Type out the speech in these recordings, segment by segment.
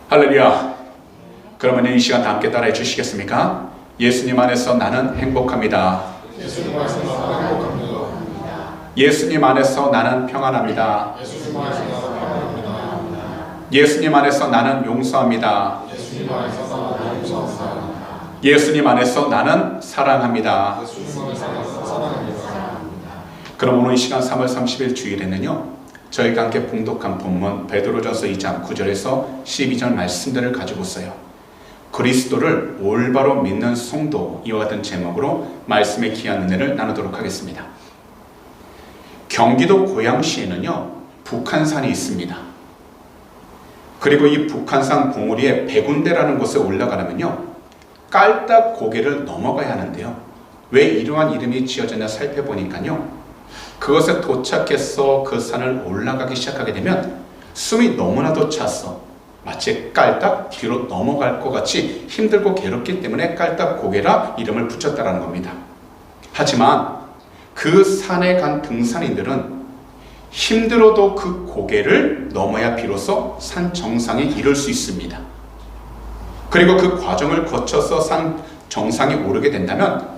할렐루야. 그러면 이 시간 다 함께 따라해 주시겠습니까? 예수님 안에서 나는 행복합니다. 예수님 안에서 나는 행복합니다. 예수님 안에서 나는 평안합니다. 예수님 안에서 나는 평안합니다. 예수님 안에서 나는 용서합니다. 예수님 안에서 나는 용서합니다. 예수님 안에서 나는 사랑합니다. 예수님 안에서 나는 사랑합니다. 그럼 오늘 이 시간 3월 30일 주일에는요, 저희가 함께 봉독한 본문 베드로전서 2장 9절에서 12절 말씀들을 가지고서요, 그리스도를 올바로 믿는 성도, 이와 같은 제목으로 말씀의 귀한 은혜를 나누도록 하겠습니다. 경기도 고양시에는요, 북한산이 있습니다. 그리고 이 북한산 봉우리에 백운대라는 곳에 올라가려면요, 깔딱 고개를 넘어가야 하는데요, 왜 이러한 이름이 지어졌나 살펴보니까요, 그것에 도착해서 그 산을 올라가기 시작하게 되면 숨이 너무나도 차서 마치 깔딱 뒤로 넘어갈 것 같이 힘들고 괴롭기 때문에 깔딱 고개라 이름을 붙였다는 겁니다. 하지만 그 산에 간 등산인들은 힘들어도 그 고개를 넘어야 비로소 산 정상에 이를 수 있습니다. 그리고 그 과정을 거쳐서 산 정상에 오르게 된다면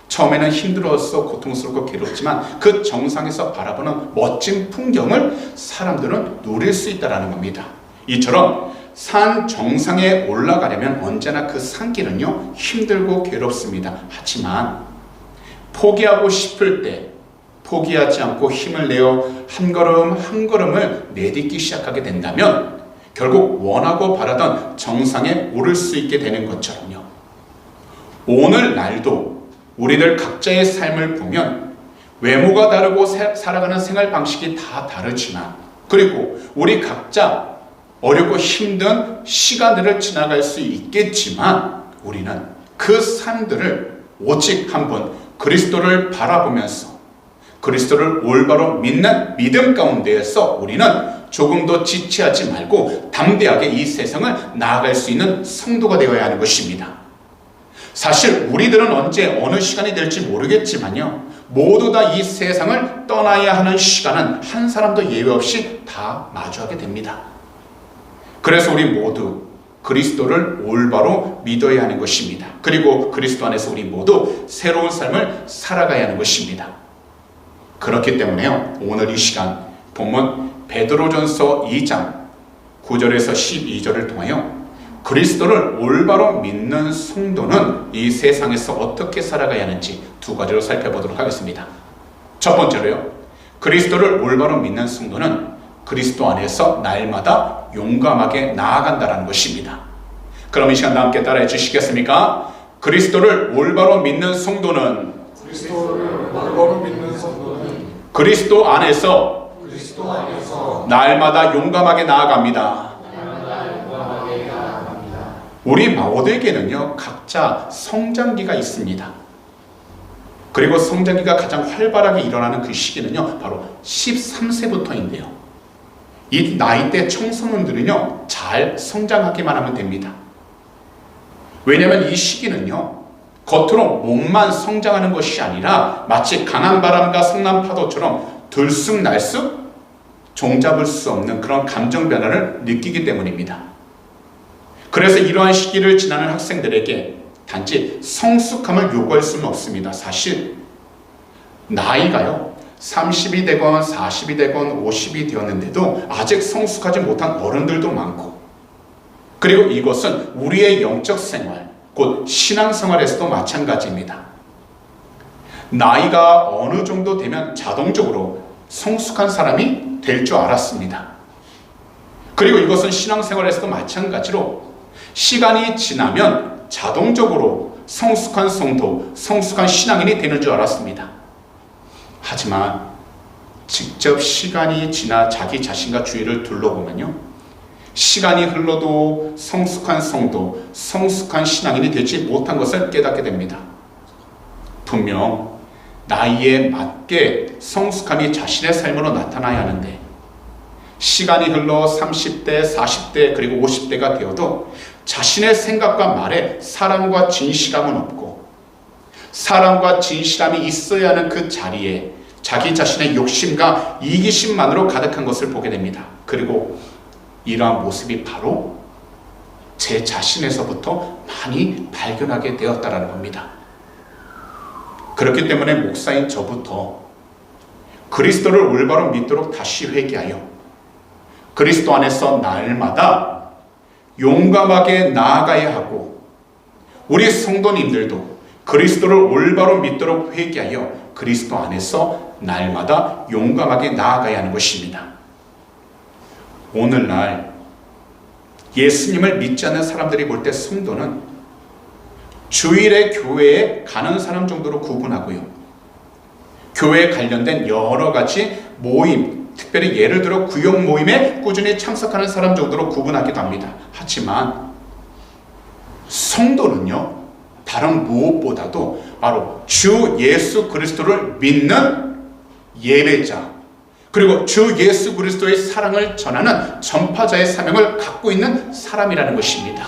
처음에는 힘들어서 고통스럽고 괴롭지만 그 정상에서 바라보는 멋진 풍경을 사람들은 누릴 수 있다는 겁니다. 이처럼 산 정상에 올라가려면 언제나 그 산길은요, 힘들고 괴롭습니다. 하지만 포기하고 싶을 때 포기하지 않고 힘을 내어 한 걸음 한 걸음을 내딛기 시작하게 된다면 결국 원하고 바라던 정상에 오를 수 있게 되는 것처럼요, 오늘날도 우리들 각자의 삶을 보면 외모가 다르고 살아가는 생활 방식이 다 다르지만, 그리고 우리 각자 어렵고 힘든 시간들을 지나갈 수 있겠지만, 우리는 그 삶들을 오직 한번 그리스도를 바라보면서 그리스도를 올바로 믿는 믿음 가운데에서 우리는 조금도 지체하지 말고 담대하게 이 세상을 나아갈 수 있는 성도가 되어야 하는 것입니다. 사실 우리들은 언제 어느 시간이 될지 모르겠지만요, 모두 다 이 세상을 떠나야 하는 시간은 한 사람도 예외 없이 다 마주하게 됩니다. 그래서 우리 모두 그리스도를 올바로 믿어야 하는 것입니다. 그리고 그리스도 안에서 우리 모두 새로운 삶을 살아가야 하는 것입니다. 그렇기 때문에요, 오늘 이 시간 본문 베드로전서 2장 9절에서 12절을 통하여 그리스도를 올바로 믿는 성도는 이 세상에서 어떻게 살아가야 하는지 두 가지로 살펴보도록 하겠습니다. 첫 번째로요, 그리스도를 올바로 믿는 성도는 그리스도 안에서 날마다 용감하게 나아간다는 것입니다. 그럼 이 시간 함께 따라해 주시겠습니까? 그리스도를 올바로 믿는 성도는 그리스도 안에서 날마다 용감하게 나아갑니다. 우리 모두에게는요, 각자 성장기가 있습니다. 그리고 성장기가 가장 활발하게 일어나는 그 시기는요, 바로 13세부터인데요. 이 나이대 청소년들은요, 잘 성장하기만 하면 됩니다. 왜냐하면 이 시기는요, 겉으로 몸만 성장하는 것이 아니라 마치 강한 바람과 성난 파도처럼 들쑥날쑥 종잡을 수 없는 그런 감정 변화를 느끼기 때문입니다. 그래서 이러한 시기를 지나는 학생들에게 단지 성숙함을 요구할 수는 없습니다. 사실 나이가요, 30이 되건 40이 되건 50이 되었는데도 아직 성숙하지 못한 어른들도 많고, 그리고 이것은 우리의 영적 생활, 곧 신앙생활에서도 마찬가지입니다. 나이가 어느 정도 되면 자동적으로 성숙한 사람이 될 줄 알았습니다. 그리고 이것은 신앙생활에서도 마찬가지로 시간이 지나면 자동적으로 성숙한 성도, 성숙한 신앙인이 되는 줄 알았습니다. 하지만 직접 시간이 지나 자기 자신과 주위를 둘러보면요, 시간이 흘러도 성숙한 성도, 성숙한 신앙인이 되지 못한 것을 깨닫게 됩니다. 분명 나이에 맞게 성숙함이 자신의 삶으로 나타나야 하는데, 시간이 흘러 30대, 40대, 그리고 50대가 되어도 자신의 생각과 말에 사랑과 진실함은 없고, 사랑과 진실함이 있어야 하는 그 자리에 자기 자신의 욕심과 이기심만으로 가득한 것을 보게 됩니다. 그리고 이러한 모습이 바로 제 자신에서부터 많이 발견하게 되었다라는 겁니다. 그렇기 때문에 목사인 저부터 그리스도를 올바로 믿도록 다시 회개하여 그리스도 안에서 날마다 용감하게 나아가야 하고, 우리 성도님들도 그리스도를 올바로 믿도록 회개하여 그리스도 안에서 날마다 용감하게 나아가야 하는 것입니다. 오늘날 예수님을 믿지 않는 사람들이 볼 때 성도는 주일에 교회에 가는 사람 정도로 구분하고요, 교회에 관련된 여러 가지 모임, 특별히 예를 들어 구역 모임에 꾸준히 참석하는 사람 정도로 구분하기도 합니다. 하지만 성도는요, 다른 무엇보다도 바로 주 예수 그리스도를 믿는 예배자, 그리고 주 예수 그리스도의 사랑을 전하는 전파자의 사명을 갖고 있는 사람이라는 것입니다.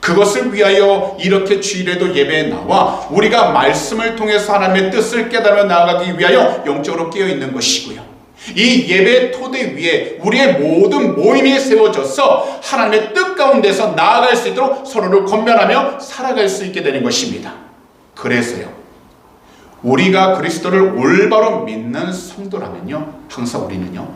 그것을 위하여 이렇게 주일에도 예배에 나와 우리가 말씀을 통해서 하나님의 뜻을 깨달아 나아가기 위하여 영적으로 깨어있는 것이고요, 이 예배의 토대 위에 우리의 모든 모임이 세워져서 하나님의 뜻 가운데서 나아갈 수 있도록 서로를 권면하며 살아갈 수 있게 되는 것입니다. 그래서요, 우리가 그리스도를 올바로 믿는 성도라면요, 항상 우리는요,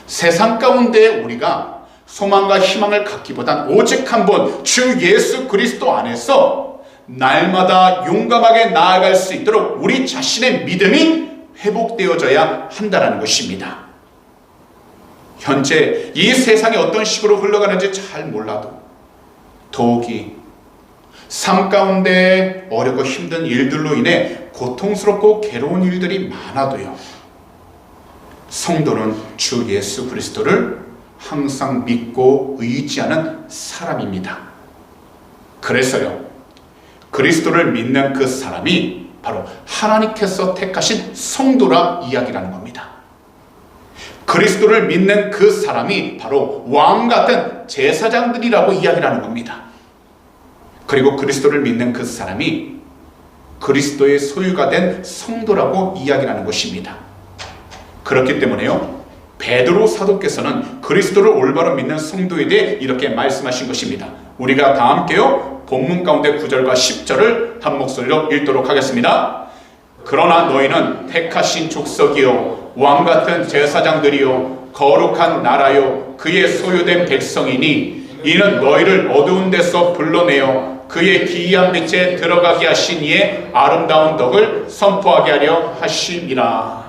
세상 가운데 우리가 소망과 희망을 갖기보단 오직 한 분 주 예수 그리스도 안에서 날마다 용감하게 나아갈 수 있도록 우리 자신의 믿음이 회복되어져야 한다는 것입니다. 현재 이 세상이 어떤 식으로 흘러가는지 잘 몰라도 더욱이 삶 가운데 어렵고 힘든 일들로 인해 고통스럽고 괴로운 일들이 많아도요, 성도는 주 예수 그리스도를 항상 믿고 의지하는 사람입니다. 그래서요, 그리스도를 믿는 그 사람이 바로 하나님께서 택하신 성도라 이야기라는 겁니다. 그리스도를 믿는 그 사람이 바로 왕 같은 제사장들이라고 이야기하는 겁니다. 그리고 그리스도를 믿는 그 사람이 그리스도의 소유가 된 성도라고 이야기하는 것입니다. 그렇기 때문에요, 베드로 사도께서는 그리스도를 올바로 믿는 성도에 대해 이렇게 말씀하신 것입니다. 우리가 다 함께요, 본문 가운데 9절과 10절을 한 목소리로 읽도록 하겠습니다. 그러나 너희는 택하신 족속이요 왕같은 제사장들이요 거룩한 나라요 그의 소유된 백성이니 이는 너희를 어두운 데서 불러내어 그의 기이한 빛에 들어가게 하신 이의 아름다운 덕을 선포하게 하려 하심이라.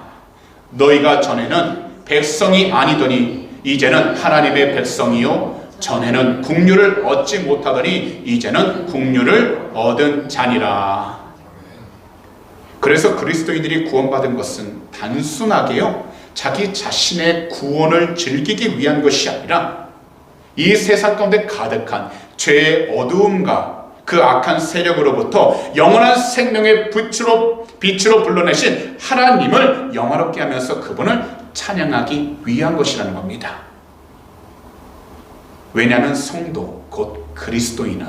너희가 전에는 백성이 아니더니 이제는 하나님의 백성이요 전에는 국류를 얻지 못하더니 이제는 국류를 얻은 자니라. 그래서 그리스도인들이 구원받은 것은 단순하게요, 자기 자신의 구원을 즐기기 위한 것이 아니라 이 세상 가운데 가득한 죄의 어두움과 그 악한 세력으로부터 영원한 생명의 빛으로 불러내신 하나님을 영화롭게 하면서 그분을 찬양하기 위한 것이라는 겁니다. 왜냐하면 성도 곧 그리스도인은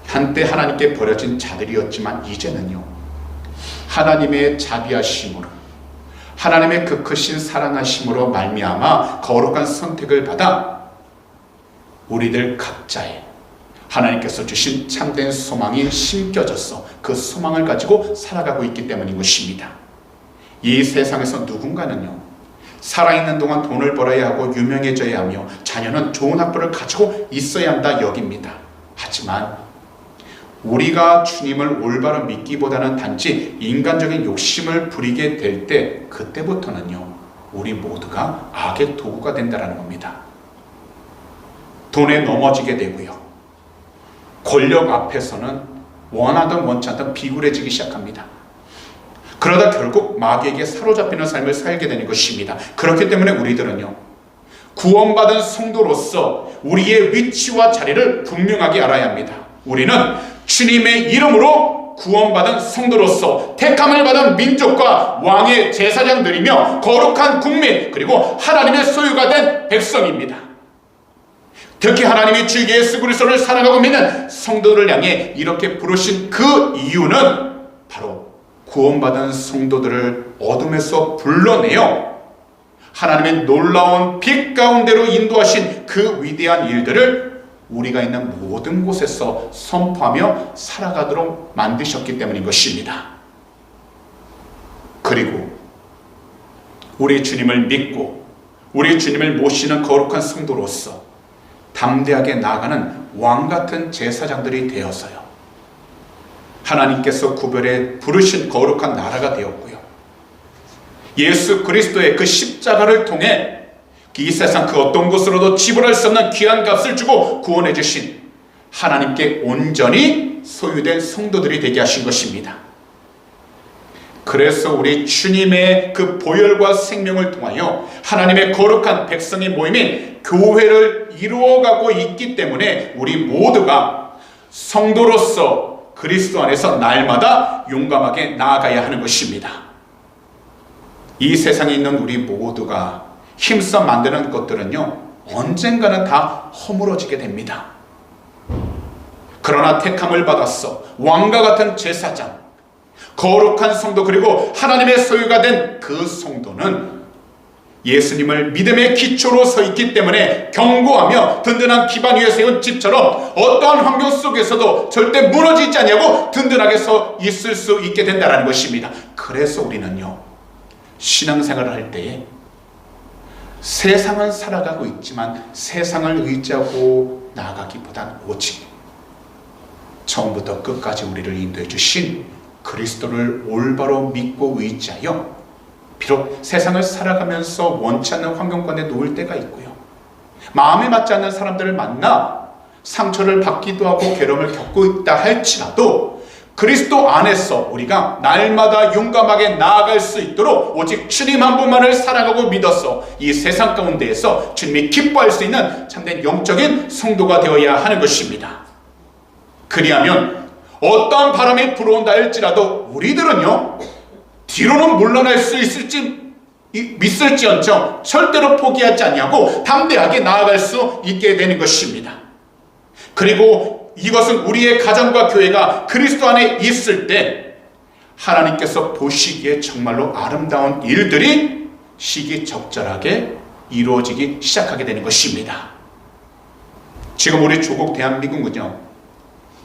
한때 하나님께 버려진 자들이었지만 이제는요, 하나님의 자비하심으로 하나님의 그 크신 사랑하심으로 말미암아 거룩한 선택을 받아 우리들 각자의 하나님께서 주신 참된 소망이 심겨져서 그 소망을 가지고 살아가고 있기 때문인 것입니다. 이 세상에서 누군가는요, 살아있는 동안 돈을 벌어야 하고 유명해져야 하며 자녀는 좋은 학벌을 가지고 있어야 한다 여깁니다. 하지만 우리가 주님을 올바로 믿기보다는 단지 인간적인 욕심을 부리게 될 때, 그때부터는요, 우리 모두가 악의 도구가 된다는 겁니다. 돈에 넘어지게 되고요, 권력 앞에서는 원하든 원치 않든 비굴해지기 시작합니다. 그러다 결국 마귀에게 사로잡히는 삶을 살게 되는 것입니다. 그렇기 때문에 우리들은요, 구원받은 성도로서 우리의 위치와 자리를 분명하게 알아야 합니다. 우리는 주님의 이름으로 구원받은 성도로서 택함을 받은 민족과 왕의 제사장들이며 거룩한 국민, 그리고 하나님의 소유가 된 백성입니다. 특히 하나님이 주 예수 그리스도를 사랑하고 믿는 성도들을 향해 이렇게 부르신 그 이유는 바로 구원받은 성도들을 어둠에서 불러내어 하나님의 놀라운 빛 가운데로 인도하신 그 위대한 일들을 우리가 있는 모든 곳에서 선포하며 살아가도록 만드셨기 때문인 것입니다. 그리고 우리 주님을 믿고 우리 주님을 모시는 거룩한 성도로서 담대하게 나아가는 왕같은 제사장들이 되어서요, 하나님께서 구별해 부르신 거룩한 나라가 되었고요, 예수 그리스도의 그 십자가를 통해 이 세상 그 어떤 것으로도 지불할 수 없는 귀한 값을 주고 구원해 주신 하나님께 온전히 소유된 성도들이 되게 하신 것입니다. 그래서 우리 주님의 그 보혈과 생명을 통하여 하나님의 거룩한 백성의 모임인 교회를 이루어가고 있기 때문에 우리 모두가 성도로서 그리스도 안에서 날마다 용감하게 나아가야 하는 것입니다. 이 세상에 있는 우리 모두가 힘써 만드는 것들은요, 언젠가는 다 허물어지게 됩니다. 그러나 택함을 받았어 왕과 같은 제사장, 거룩한 성도, 그리고 하나님의 소유가 된 그 성도는 예수님을 믿음의 기초로 서 있기 때문에 견고하며 든든한 기반 위에 세운 집처럼 어떠한 환경 속에서도 절대 무너지지 않냐고 든든하게 서 있을 수 있게 된다는 것입니다. 그래서 우리는요, 신앙생활을 할 때에 세상은 살아가고 있지만 세상을 의지하고 나아가기보단 오직 처음부터 끝까지 우리를 인도해 주신 그리스도를 올바로 믿고 의지하여, 비록 세상을 살아가면서 원치 않는 환경 가운데 놓일 때가 있고요, 마음에 맞지 않는 사람들을 만나 상처를 받기도 하고 괴로움을 겪고 있다 할지라도 그리스도 안에서 우리가 날마다 용감하게 나아갈 수 있도록 오직 주님 한 분만을 사랑하고 믿어서 이 세상 가운데에서 주님이 기뻐할 수 있는 참된 영적인 성도가 되어야 하는 것입니다. 그리하면 어떠한 바람이 불어온다 할지라도 우리들은요, 뒤로는 물러날 수 있을지 믿을지언정 절대로 포기하지 않냐고 담대하게 나아갈 수 있게 되는 것입니다. 그리고 이것은 우리의 가정과 교회가 그리스도 안에 있을 때 하나님께서 보시기에 정말로 아름다운 일들이 시기적절하게 이루어지기 시작하게 되는 것입니다. 지금 우리 조국 대한민국은요,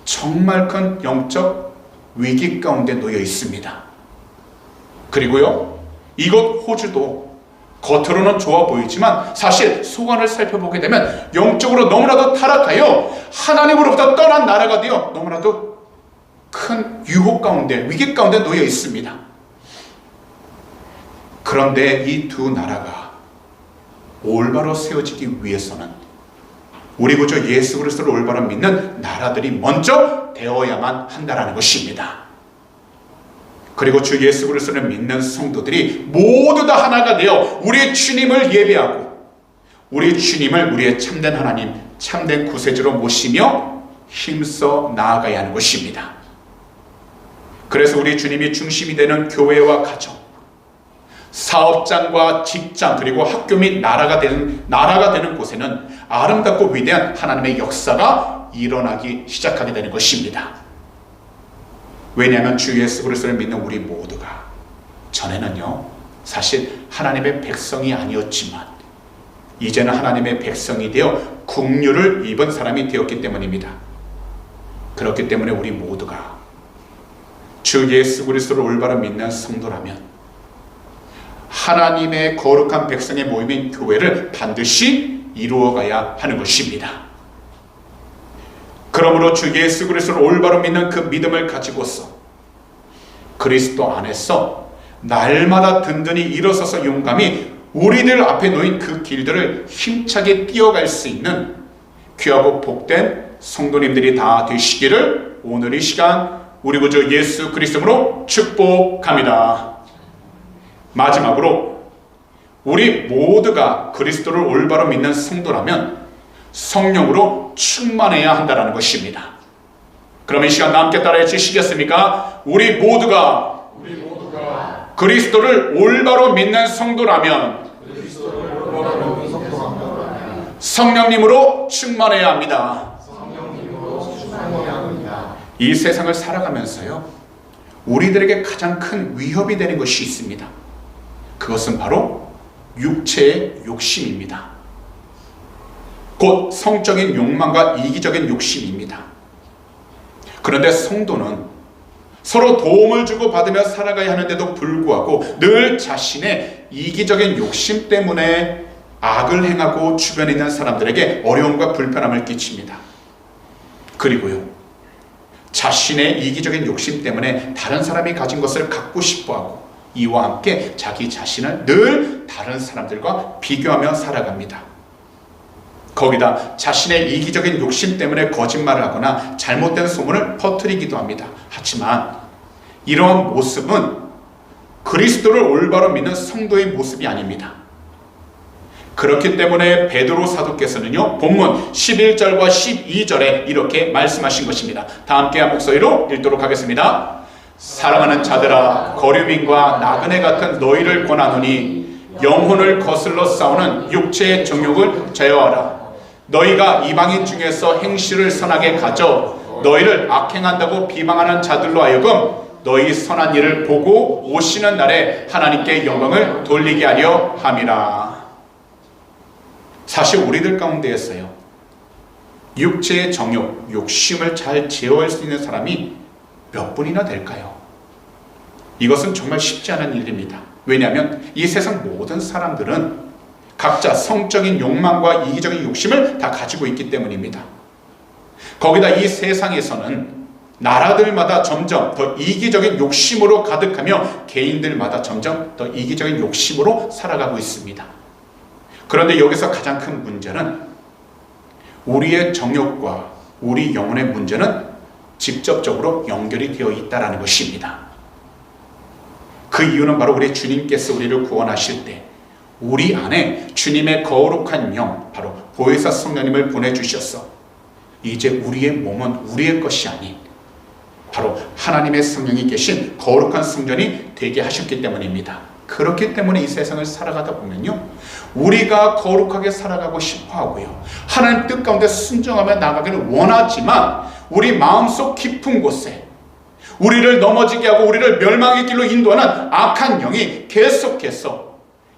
정말 큰 영적 위기 가운데 놓여 있습니다. 그리고요, 이곳 호주도 겉으로는 좋아 보이지만 사실 속안을 살펴보게 되면 영적으로 너무나도 타락하여 하나님으로부터 떠난 나라가 되어 너무나도 큰 유혹 가운데, 위기 가운데 놓여 있습니다. 그런데 이 두 나라가 올바로 세워지기 위해서는 우리 구주 예수 그리스도를 올바로 믿는 나라들이 먼저 되어야만 한다는 것입니다. 그리고 주 예수 그리스도를 믿는 성도들이 모두 다 하나가 되어 우리 주님을 예배하고 우리 주님을 우리의 참된 하나님, 참된 구세주로 모시며 힘써 나아가야 하는 것입니다. 그래서 우리 주님이 중심이 되는 교회와 가정, 사업장과 직장, 그리고 학교 및 나라가 되는 곳에는 아름답고 위대한 하나님의 역사가 일어나기 시작하게 되는 것입니다. 왜냐하면 주 예수 그리스도를 믿는 우리 모두가 전에는요, 사실 하나님의 백성이 아니었지만 이제는 하나님의 백성이 되어 국류를 입은 사람이 되었기 때문입니다. 그렇기 때문에 우리 모두가 주 예수 그리스도를 올바로 믿는 성도라면 하나님의 거룩한 백성의 모임인 교회를 반드시 이루어가야 하는 것입니다. 그러므로 주 예수 그리스도를 올바로 믿는 그 믿음을 가지고서 그리스도 안에서 날마다 든든히 일어서서 용감히 우리들 앞에 놓인 그 길들을 힘차게 뛰어갈 수 있는 귀하고 복된 성도님들이 다 되시기를 오늘 이 시간 우리 구주 예수 그리스도로 축복합니다. 마지막으로 우리 모두가 그리스도를 올바로 믿는 성도라면 성령으로 충만해야 한다는 것입니다. 그럼 이 시간 함께 따라해 주시겠습니까? 우리 모두가 그리스도를 올바로 믿는 성도라면 성령님으로 충만해야 합니다. 이 세상을 살아가면서요, 우리들에게 가장 큰 위협이 되는 것이 있습니다. 그것은 바로 육체의 욕심입니다. 곧 성적인 욕망과 이기적인 욕심입니다. 그런데 성도는 서로 도움을 주고 받으며 살아가야 하는데도 불구하고 늘 자신의 이기적인 욕심 때문에 악을 행하고 주변에 있는 사람들에게 어려움과 불편함을 끼칩니다. 그리고요, 자신의 이기적인 욕심 때문에 다른 사람이 가진 것을 갖고 싶어하고 이와 함께 자기 자신을 늘 다른 사람들과 비교하며 살아갑니다. 거기다 자신의 이기적인 욕심 때문에 거짓말을 하거나 잘못된 소문을 퍼뜨리기도 합니다. 하지만 이러한 모습은 그리스도를 올바로 믿는 성도의 모습이 아닙니다. 그렇기 때문에 베드로 사도께서는요, 본문 11절과 12절에 이렇게 말씀하신 것입니다. 다 함께 한 목소리로 읽도록 하겠습니다. 사랑하는 자들아, 거류민과 나그네 같은 너희를 권하노니 영혼을 거슬러 싸우는 육체의 정욕을 제어하라. 너희가 이방인 중에서 행실을 선하게 가져 너희를 악행한다고 비방하는 자들로 하여금 너희 선한 일을 보고 오시는 날에 하나님께 영광을 돌리게 하려 함이라. 사실 우리들 가운데에서요, 육체의 정욕, 욕심을 잘 제어할 수 있는 사람이 몇 분이나 될까요? 이것은 정말 쉽지 않은 일입니다. 왜냐하면 이 세상 모든 사람들은 각자 성적인 욕망과 이기적인 욕심을 다 가지고 있기 때문입니다. 거기다 이 세상에서는 나라들마다 점점 더 이기적인 욕심으로 가득하며 개인들마다 점점 더 이기적인 욕심으로 살아가고 있습니다. 그런데 여기서 가장 큰 문제는 우리의 정욕과 우리 영혼의 문제는 직접적으로 연결이 되어 있다는 것입니다. 그 이유는 바로 우리 주님께서 우리를 구원하실 때 우리 안에 주님의 거룩한 영, 바로 보혜사 성령님을 보내주셔서 이제 우리의 몸은 우리의 것이 아닌 바로 하나님의 성령이 계신 거룩한 성전이 되게 하셨기 때문입니다. 그렇기 때문에 이 세상을 살아가다 보면요, 우리가 거룩하게 살아가고 싶어 하고요, 하나님 뜻 가운데 순종하며 나가기를 원하지만 우리 마음속 깊은 곳에 우리를 넘어지게 하고 우리를 멸망의 길로 인도하는 악한 영이 계속해서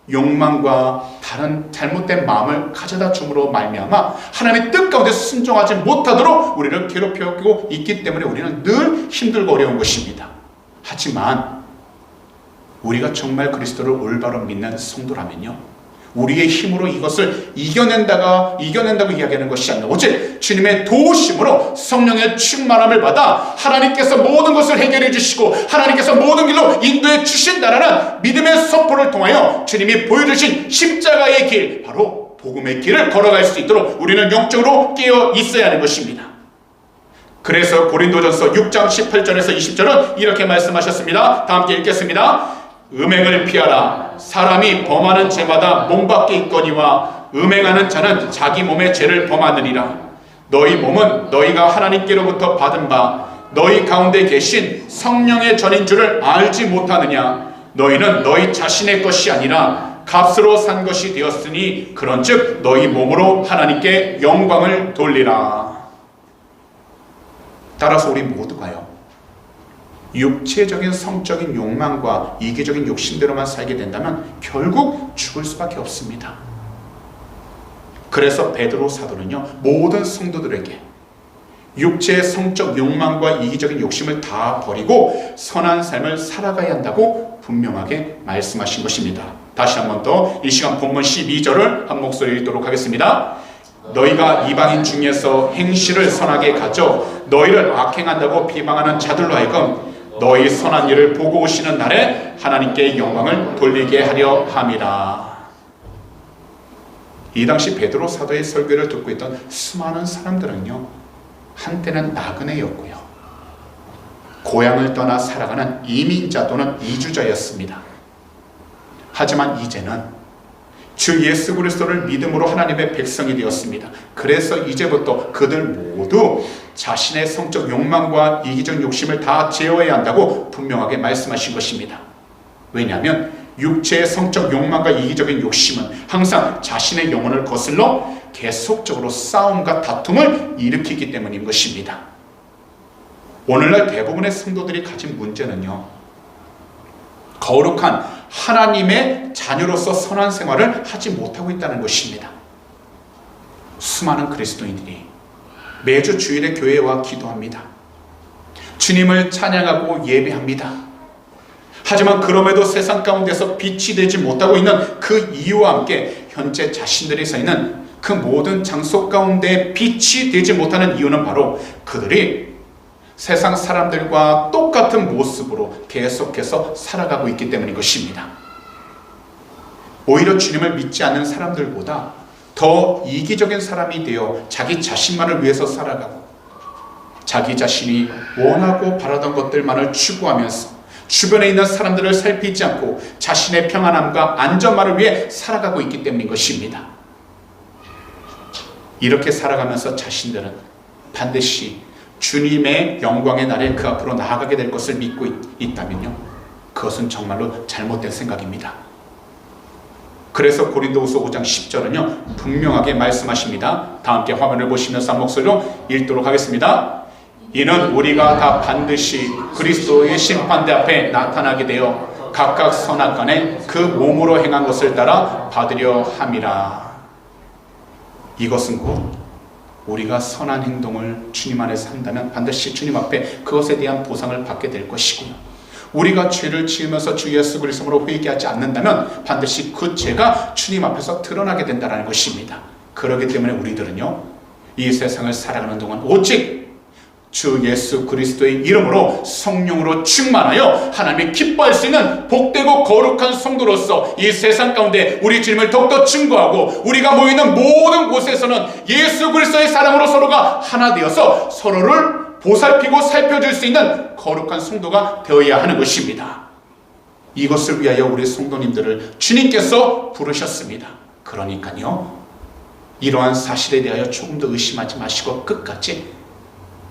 욕망과 다른 잘못된 마음을 가져다 줌으로 말미암아 하나님의 뜻 가운데 순종하지 못하도록 우리를 괴롭히고 있기 때문에 우리는 늘 힘들고 어려운 것입니다. 하지만 우리가 정말 그리스도를 올바로 믿는 성도라면요, 우리의 힘으로 이것을 이겨낸다고 이야기하는 것이 아니라 오직 주님의 도우심으로 성령의 충만함을 받아 하나님께서 모든 것을 해결해 주시고 하나님께서 모든 길로 인도해 주신다라는 믿음의 선포를 통하여 주님이 보여주신 십자가의 길, 바로 복음의 길을 걸어갈 수 있도록 우리는 영적으로 깨어 있어야 하는 것입니다. 그래서 고린도전서 6장 18절에서 20절은 이렇게 말씀하셨습니다. 다 함께 읽겠습니다. 음행을 피하라. 사람이 범하는 죄마다 몸 밖에 있거니와 음행하는 자는 자기 몸의 죄를 범하느니라. 너희 몸은 너희가 하나님께로부터 받은 바 너희 가운데 계신 성령의 전인 줄을 알지 못하느냐. 너희는 너희 자신의 것이 아니라 값으로 산 것이 되었으니 그런즉 너희 몸으로 하나님께 영광을 돌리라. 따라서 우리 모두가요, 육체적인 성적인 욕망과 이기적인 욕심대로만 살게 된다면 결국 죽을 수밖에 없습니다. 그래서 베드로 사도는요, 모든 성도들에게 육체의 성적 욕망과 이기적인 욕심을 다 버리고 선한 삶을 살아가야 한다고 분명하게 말씀하신 것입니다. 다시 한 번 더 이 시간 본문 12절을 한 목소리 읽도록 하겠습니다. 너희가 이방인 중에서 행실을 선하게 가져 너희를 악행한다고 비방하는 자들로 하여금 너희 선한 일을 보고 오시는 날에 하나님께 영광을 돌리게 하려 함이라. 이 당시 베드로 사도의 설교를 듣고 있던 수많은 사람들은요, 한때는 나그네였고요, 고향을 떠나 살아가는 이민자 또는 이주자였습니다. 하지만 이제는 주 예수 그리스도를 믿음으로 하나님의 백성이 되었습니다. 그래서 이제부터 그들 모두 자신의 성적 욕망과 이기적 욕심을 다 제어해야 한다고 분명하게 말씀하신 것입니다. 왜냐하면 육체의 성적 욕망과 이기적인 욕심은 항상 자신의 영혼을 거슬러 계속적으로 싸움과 다툼을 일으키기 때문인 것입니다. 오늘날 대부분의 성도들이 가진 문제는요, 거룩한 하나님의 자녀로서 선한 생활을 하지 못하고 있다는 것입니다. 수많은 그리스도인들이 매주 주일에 교회에 와 기도합니다. 주님을 찬양하고 예배합니다. 하지만 그럼에도 세상 가운데서 빛이 되지 못하고 있는 그 이유와 함께 현재 자신들이 서 있는 그 모든 장소 가운데 빛이 되지 못하는 이유는 바로 그들이 세상 사람들과 똑같은 모습으로 계속해서 살아가고 있기 때문인 것입니다. 오히려 주님을 믿지 않는 사람들보다 더 이기적인 사람이 되어 자기 자신만을 위해서 살아가고 자기 자신이 원하고 바라던 것들만을 추구하면서 주변에 있는 사람들을 살피지 않고 자신의 평안함과 안전만을 위해 살아가고 있기 때문인 것입니다. 이렇게 살아가면서 자신들은 반드시 주님의 영광의 날에 그 앞으로 나아가게 될 것을 믿고 있다면요, 그것은 정말로 잘못된 생각입니다. 그래서 고린도후서 5장 10절은요 분명하게 말씀하십니다. 다 함께 화면을 보시면서 한 목소리로 읽도록 하겠습니다. 이는 우리가 다 반드시 그리스도의 심판대 앞에 나타나게 되어 각각 선악간에 그 몸으로 행한 것을 따라 받으려 함이라. 이것은 곧 우리가 선한 행동을 주님 안에서 한다면 반드시 주님 앞에 그것에 대한 보상을 받게 될 것이고요, 우리가 죄를 지으면서 주 예수 그리스도로 회개하지 않는다면 반드시 그 죄가 주님 앞에서 드러나게 된다는 것입니다. 그렇기 때문에 우리들은요 이 세상을 살아가는 동안 오직 주 예수 그리스도의 이름으로 성령으로 충만하여 하나님이 기뻐할 수 있는 복되고 거룩한 성도로서 이 세상 가운데 우리 주님을 더욱더 증거하고 우리가 모이는 모든 곳에서는 예수 그리스도의 사랑으로 서로가 하나 되어서 서로를 보살피고 살펴줄 수 있는 거룩한 성도가 되어야 하는 것입니다. 이것을 위하여 우리 성도님들을 주님께서 부르셨습니다. 그러니까요 이러한 사실에 대하여 조금 더 의심하지 마시고 끝까지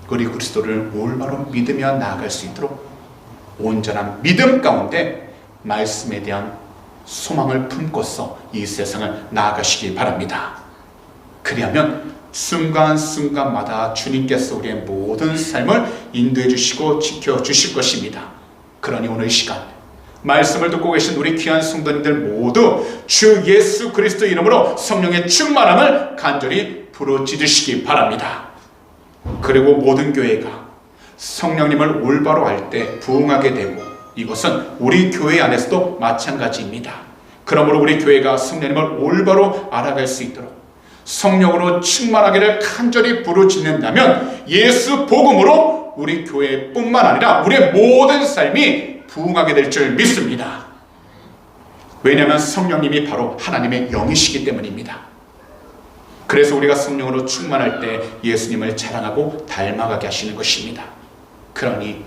우리 그리스도를 올바로 믿으며 나아갈 수 있도록 온전한 믿음 가운데 말씀에 대한 소망을 품고서 이 세상을 나아가시기 바랍니다. 그리하면 순간순간마다 주님께서 우리의 모든 삶을 인도해 주시고 지켜주실 것입니다. 그러니 오늘 이 시간 말씀을 듣고 계신 우리 귀한 성도님들 모두 주 예수 그리스도 이름으로 성령의 충만함을 간절히 부르짖으시기 바랍니다. 그리고 모든 교회가 성령님을 올바로 할 때 부응하게 되고, 이것은 우리 교회 안에서도 마찬가지입니다. 그러므로 우리 교회가 성령님을 올바로 알아갈 수 있도록 성령으로 충만하기를 간절히 부르짖는다면 예수 복음으로 우리 교회뿐만 아니라 우리의 모든 삶이 부응하게 될 줄 믿습니다. 왜냐하면 성령님이 바로 하나님의 영이시기 때문입니다. 그래서 우리가 성령으로 충만할 때 예수님을 자랑하고 닮아가게 하시는 것입니다. 그러니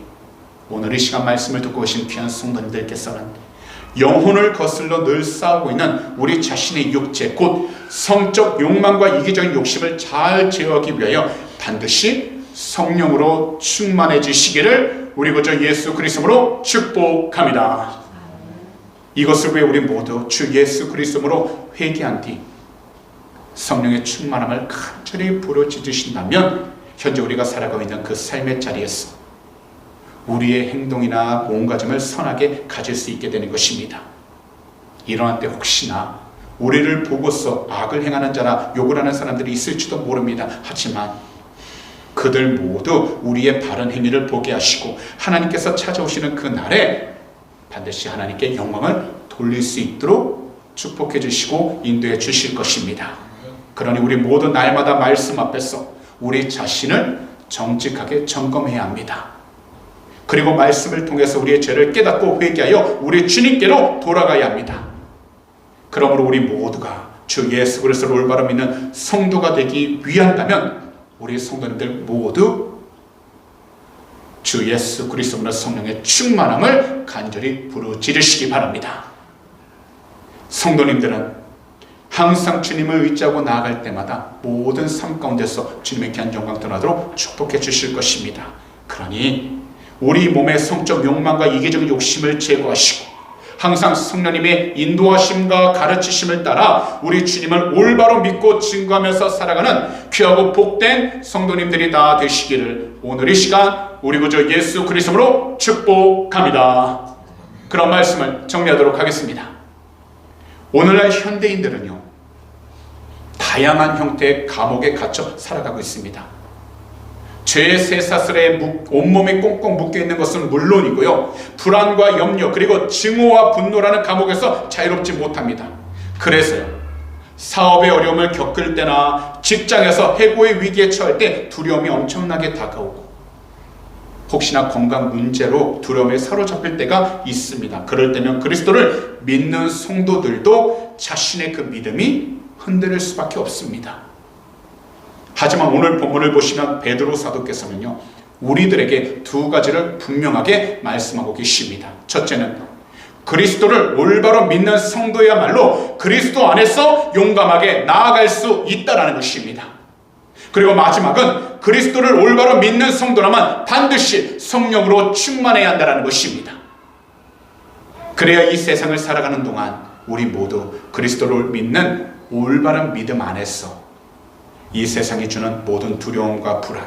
오늘 이 시간 말씀을 듣고 오신 귀한 성도님들께서는 영혼을 거슬러 늘 싸우고 있는 우리 자신의 육체, 곧 성적 욕망과 이기적인 욕심을 잘 제어하기 위하여 반드시 성령으로 충만해지시기를 우리 구주 예수 그리스도로 축복합니다. 이것을 위해 우리 모두 주 예수 그리스도로 회개한 뒤 성령의 충만함을 간절히 부르짖으신다면 현재 우리가 살아가고 있는 그 삶의 자리에서 우리의 행동이나 몸가짐을 선하게 가질 수 있게 되는 것입니다. 이러한 때 혹시나 우리를 보고서 악을 행하는 자나 욕을 하는 사람들이 있을지도 모릅니다. 하지만 그들 모두 우리의 바른 행위를 보게 하시고 하나님께서 찾아오시는 그 날에 반드시 하나님께 영광을 돌릴 수 있도록 축복해 주시고 인도해 주실 것입니다. 그러니 우리 모두 날마다 말씀 앞에서 우리 자신을 정직하게 점검해야 합니다. 그리고 말씀을 통해서 우리의 죄를 깨닫고 회개하여 우리 주님께로 돌아가야 합니다. 그러므로 우리 모두가 주 예수 그리스도를 올바로 믿는 성도가 되기 위한다면 우리 성도님들 모두 주 예수 그리스도로 성령의 충만함을 간절히 부르짖으시기 바랍니다. 성도님들은 항상 주님을 의지하고 나아갈 때마다 모든 삶 가운데서 주님의 귀한 영광 드러나도록 축복해 주실 것입니다. 그러니 우리 몸의 성적 욕망과 이기적인 욕심을 제거하시고 항상 성령님의 인도하심과 가르치심을 따라 우리 주님을 올바로 믿고 증거하면서 살아가는 귀하고 복된 성도님들이 다 되시기를 오늘 이 시간 우리 구주 예수 그리스도로 축복합니다. 그런 말씀을 정리하도록 하겠습니다. 오늘날 현대인들은요 다양한 형태의 감옥에 갇혀 살아가고 있습니다. 죄의 쇠사슬에 온몸이 꽁꽁 묶여있는 것은 물론이고요, 불안과 염려 그리고 증오와 분노라는 감옥에서 자유롭지 못합니다. 그래서요, 사업의 어려움을 겪을 때나 직장에서 해고의 위기에 처할 때 두려움이 엄청나게 다가오고, 혹시나 건강 문제로 두려움에 사로잡힐 때가 있습니다. 그럴 때면 그리스도를 믿는 성도들도 자신의 그 믿음이 흔들릴 수밖에 없습니다. 하지만 오늘 본문을 보시면 베드로 사도께서는요, 우리들에게 두 가지를 분명하게 말씀하고 계십니다. 첫째는 그리스도를 올바로 믿는 성도야말로 그리스도 안에서 용감하게 나아갈 수 있다는 것입니다. 그리고 마지막은 그리스도를 올바로 믿는 성도라면 반드시 성령으로 충만해야 한다는 것입니다. 그래야 이 세상을 살아가는 동안 우리 모두 그리스도를 믿는 올바른 믿음 안에서 이 세상이 주는 모든 두려움과 불안,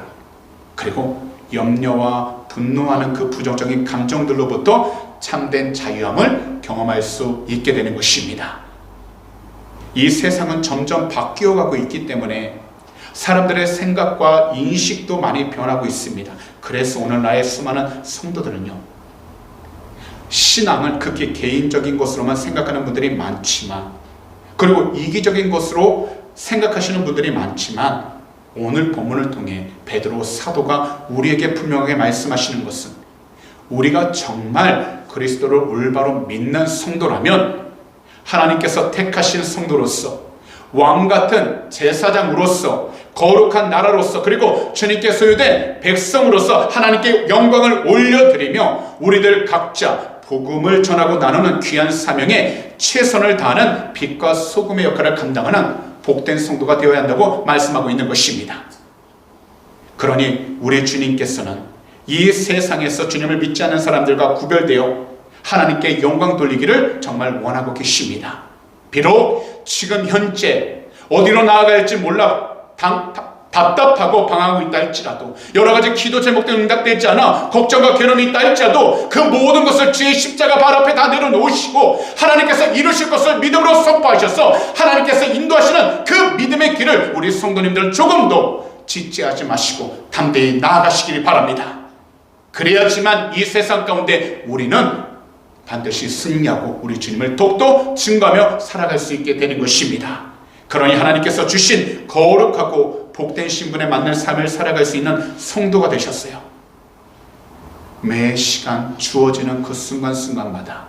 그리고 염려와 분노하는 그 부정적인 감정들로부터 참된 자유함을 경험할 수 있게 되는 것입니다. 이 세상은 점점 바뀌어가고 있기 때문에 사람들의 생각과 인식도 많이 변하고 있습니다. 그래서 오늘날의 수많은 성도들은요, 신앙을 극히 개인적인 것으로만 생각하는 분들이 많지만, 그리고 이기적인 것으로 생각하시는 분들이 많지만, 오늘 본문을 통해 베드로 사도가 우리에게 분명하게 말씀하시는 것은 우리가 정말 그리스도를 올바로 믿는 성도라면 하나님께서 택하신 성도로서, 왕같은 제사장으로서, 거룩한 나라로서, 그리고 주님께 소유된 백성으로서 하나님께 영광을 올려드리며 우리들 각자 복음을 전하고 나누는 귀한 사명에 최선을 다하는 빛과 소금의 역할을 감당하는 복된 성도가 되어야 한다고 말씀하고 있는 것입니다. 그러니 우리 주님께서는 이 세상에서 주님을 믿지 않는 사람들과 구별되어 하나님께 영광 돌리기를 정말 원하고 계십니다. 비록 지금 현재 어디로 나아갈지 몰라 답답하고 방황하고 있다 할지라도, 여러 가지 기도 제목들 응답되지 않아 걱정과 괴로움이 있다 할지라도 그 모든 것을 주의 십자가 발 앞에 다 내려놓으시고 하나님께서 이루실 것을 믿음으로 선포하셔서 하나님께서 인도하시는 그 믿음의 길을 우리 성도님들은 조금도 지체하지 마시고 담대히 나아가시길 바랍니다. 그래야지만 이 세상 가운데 우리는 반드시 승리하고 우리 주님을 더욱더 증거하며 살아갈 수 있게 되는 것입니다. 그러니 하나님께서 주신 거룩하고 복된 신분에 맞는 삶을 살아갈 수 있는 성도가 되셨어요. 매 시간 주어지는 그 순간순간마다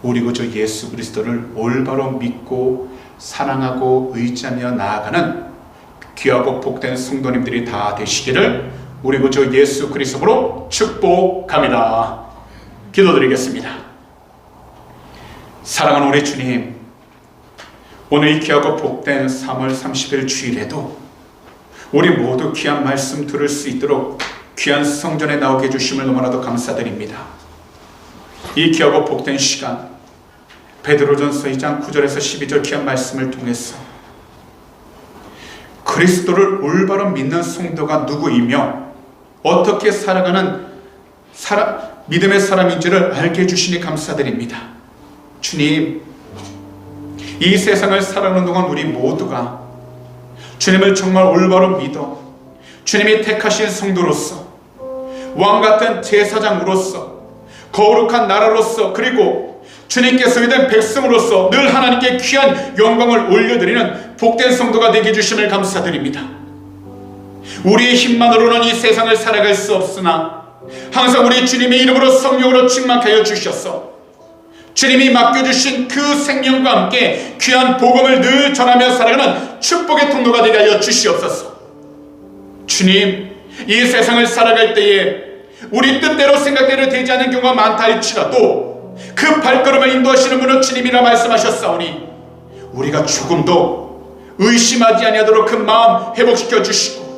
우리 구주 예수 그리스도를 올바로 믿고 사랑하고 의지하며 나아가는 귀하고 복된 성도님들이 다 되시기를 우리 구주 예수 그리스도로 축복합니다. 기도드리겠습니다. 사랑하는 우리 주님, 오늘 이 귀하고 복된 3월 30일 주일에도 우리 모두 귀한 말씀 들을 수 있도록 귀한 성전에 나오게 해주심을 너무나도 감사드립니다. 이 귀하고 복된 시간, 베드로전서 2장 9절에서 12절 귀한 말씀을 통해서 그리스도를 올바로 믿는 성도가 누구이며 어떻게 살아가는 믿음의 사람인지를 알게 해주시니 감사드립니다. 주님, 이 세상을 살아가는 동안 우리 모두가 주님을 정말 올바로 믿어 주님이 택하신 성도로서, 왕같은 제사장으로서, 거룩한 나라로서, 그리고 주님께 소유된 백성으로서 늘 하나님께 귀한 영광을 올려드리는 복된 성도가 되게 해주심을 감사드립니다. 우리의 힘만으로는 이 세상을 살아갈 수 없으나 항상 우리 주님의 이름으로 성령으로 충만하게 하여 주셔서 주님이 맡겨주신 그 생명과 함께 귀한 복음을 늘 전하며 살아가는 축복의 통로가 되게 하여 주시옵소서. 주님, 이 세상을 살아갈 때에 우리 뜻대로 생각대로 되지 않는 경우가 많다 할지라도 그 발걸음을 인도하시는 분은 주님이라 말씀하셨사오니 우리가 조금도 의심하지 아니하도록 그 마음 회복시켜 주시고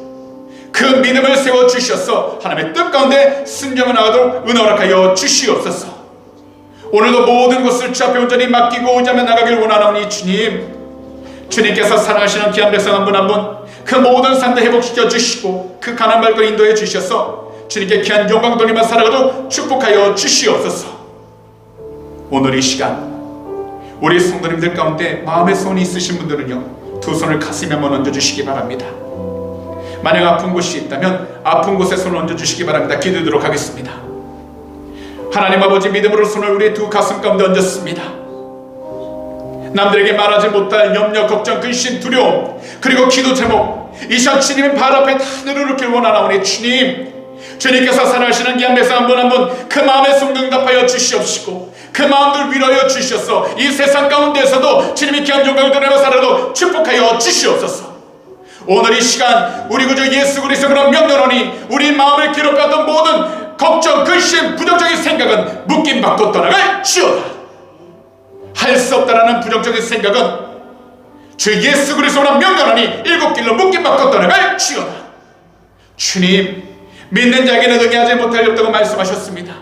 그 믿음을 세워주셔서 하나님의 뜻 가운데 순종을 나가도록 은혜하여 주시옵소서. 오늘도 모든 것을 주 앞에 온전히 맡기고 의지하며 나가길 원하노니 주님께서 사랑하시는 귀한 백성 한 분 한 분 그 모든 삶도 회복시켜 주시고 그 가난 발걸 인도해 주셔서 주님께 귀한 영광 돌리며 살아가도 축복하여 주시옵소서. 오늘 이 시간 우리 성도님들 가운데 마음의 소원이 있으신 분들은요, 두 손을 가슴에 한번 얹어주시기 바랍니다. 만약 아픈 곳이 있다면 아픈 곳에 손을 얹어주시기 바랍니다. 기도하도록 하겠습니다. 하나님 아버지, 믿음으로 손을 우리 두 가슴 가운데 얹었습니다. 남들에게 말하지 못할 염려, 걱정, 근심, 두려움, 그리고 기도 제목, 이 시간 주님의 발 앞에 다 내려놓기를 원하나오니 주님, 주님께서 살아계시는 귀한 백성 한 분 한 분 그 마음의 숨 응답하여 주시옵시고 그 마음들 위로하여 주시옵소서. 이 세상 가운데서도 주님이 귀한 영광을 드러내며 살아도 축복하여 주시옵소서. 오늘 이 시간 우리 구주 예수 그리스도로 명령하니 우리 마음을 괴롭혔던 모든 걱정, 근심, 부정적인 생각은 묶임받고 떠나갈 지어다. 할 수 없다라는 부정적인 생각은 주 예수 그리스도로 명령하니 일곱 길로 묶임받고 떠나갈 지어다. 주님, 믿는 자에게는 응하지 못할 일 없다고 말씀하셨습니다.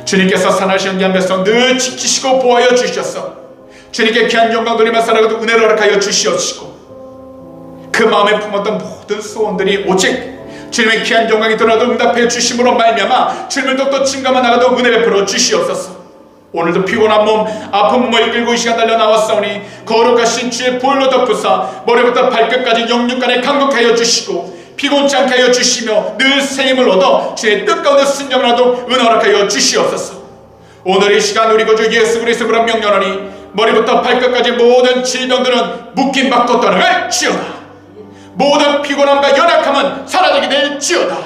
주님께서 살아계신 귀한 백성 늘 지키시고 보호하여 주셔서 주님께 귀한 영광 돌리며 살아가도 은혜를 허락하여 주시옵시고 그 마음에 품었던 모든 소원들이 오직 주님의 귀한 영광이 드러나도 응답해 주심으로 말미암아 주님을 더욱더 증감해 나가도 은혜 베풀어 주시옵소서. 오늘도 피곤한 몸, 아픈 몸을 이끌고 이 시간 달려 나왔사오니 거룩하신 주의 보혈로 덮으사 머리부터 발끝까지 영육간에 강력하여 주시고 피곤치 않게 하여 주시며 늘 새 힘을 얻어 주의 뜻 가운데 순종을 하도록 은혜 허락하여 주시옵소서. 오늘 이 시간 우리 구주 예수 그리스도로 명령하니 머리부터 발끝까지 모든 질병들은 묶임받고 떠나갈 지어다. 모든 피곤함과 연약함은 사라지게 될 지어다.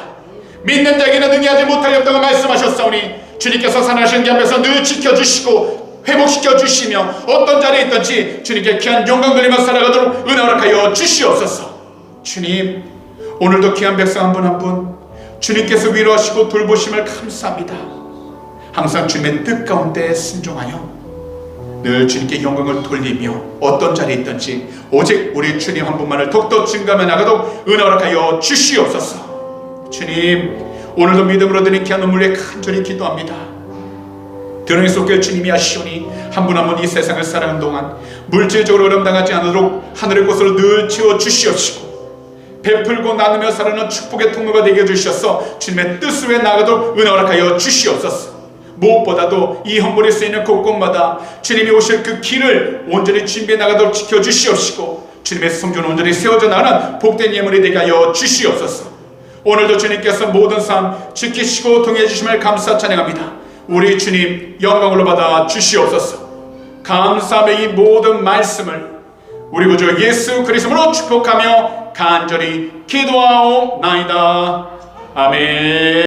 믿는 자에게는 응하지 못할 일 없다고 말씀하셨사오니 주님께서 살아계신 귀한 백성 늘 지켜주시고 회복시켜 주시며 어떤 자리에 있든지 주님께 귀한 영광 돌리며 살아가도록 은혜 허락하여 주시옵소서. 주님, 오늘도 귀한 백성 한 분 한 분 주님께서 위로하시고 돌보심을 감사합니다. 항상 주님의 뜻 가운데 순종하여 늘 주님께 영광을 돌리며 어떤 자리에 있든지 오직 우리 주님 한 분만을 더욱더 증감해 나가도록 은혜 허락하여 주시옵소서. 주님, 오늘도 믿음으로 드린 귀한 눈물에 간절히 기도합니다. 드러내 속에 주님이 하시오니 한 분 한 분 이 세상을 살아가는 동안 물질적으로 어려움당하지 않도록 하늘의 곳을 늘 채워주시옵시고 베풀고 나누며 살아가는 축복의 통로가 되게 해주셔서 주님의 뜻을 위해 나가도록 은혜 허락하여 주시옵소서. 무엇보다도 이 헌물이 쓰이는 곳곳마다 주님이 오실 그 길을 온전히 준비해 나가도록 지켜주시옵시고 주님의 성전 온전히 세워져 나가는 복된 예물이 되게 하여 주시옵소서. 오늘도 주님께서 모든 삶 지키시고 통해 주심을 감사 찬양합니다. 우리 주님 영광으로 받아 주시옵소서. 감사하며 이 모든 말씀을 우리 구주 예수 그리스도로 축복하며 간절히 기도하옵나이다. 아멘.